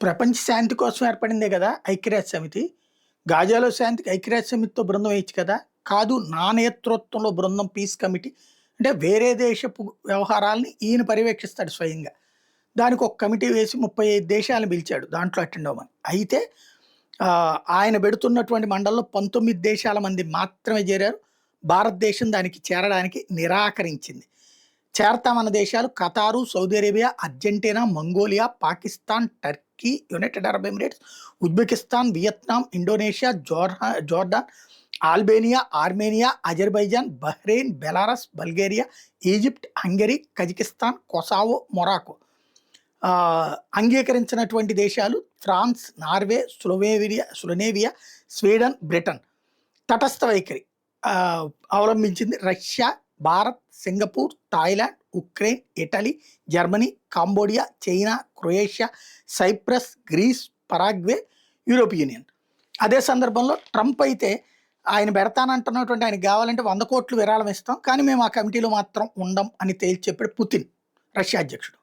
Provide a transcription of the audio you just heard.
ప్రపంచ శాంతి కోసం ఏర్పడిందే కదా ఐక్యరాజ్య సమితి. గాజాలో శాంతికి ఐక్యరాజ్య సమితితో బృందం వేయొచ్చు కదా! కాదు నా నేతృత్వంలో బృందం పీస్ కమిటీ అంటే వేరే దేశపు వ్యవహారాల్ని ఈయన పర్యవేక్షిస్తాడు స్వయంగా. దానికి ఒక కమిటీ వేసి 35 దేశాలను పిలిచాడు దాంట్లో అటెండ్ అవ్వమని. అయితే ఆయన పెడుతున్నటువంటి మండలిలో 19 దేశాల మంది మాత్రమే చేరారు. భారతదేశం దానికి చేరడానికి నిరాకరించింది. చేరతామన్న దేశాలు Qatar, Saudi Arabia, Argentina, Mongolia, Pakistan, Turkey, United Arab Emirates, Uzbekistan, Vietnam, Indonesia, Jordan, Albania, Armenia, Azerbaijan, Bahrain, Belarus, Bulgaria, Egypt, Hungary, Kazakhstan, Kosovo, Morocco. అంగీకరించినటువంటి దేశాలు France, Norway, Slovenia, Sweden, Britain. తటస్థ వైఖరి అవలంబించింది Russia, Bharat, Singapore, Thailand, Ukraine, Italy, Germany, Cambodia, China, Croatia, Cyprus, Greece, Paraguay, European Union. అదే సందర్భంలో Trump అయితే ఆయన పెడతానంటున్నటువంటి ఆయనకు కావాలంటే 100 కోట్లు విరాళం ఇస్తాం, కానీ మేము ఆ కమిటీలో మాత్రం ఉండం అని తేల్చి చెప్పాడు పుతిన్, రష్యా అధ్యక్షుడు.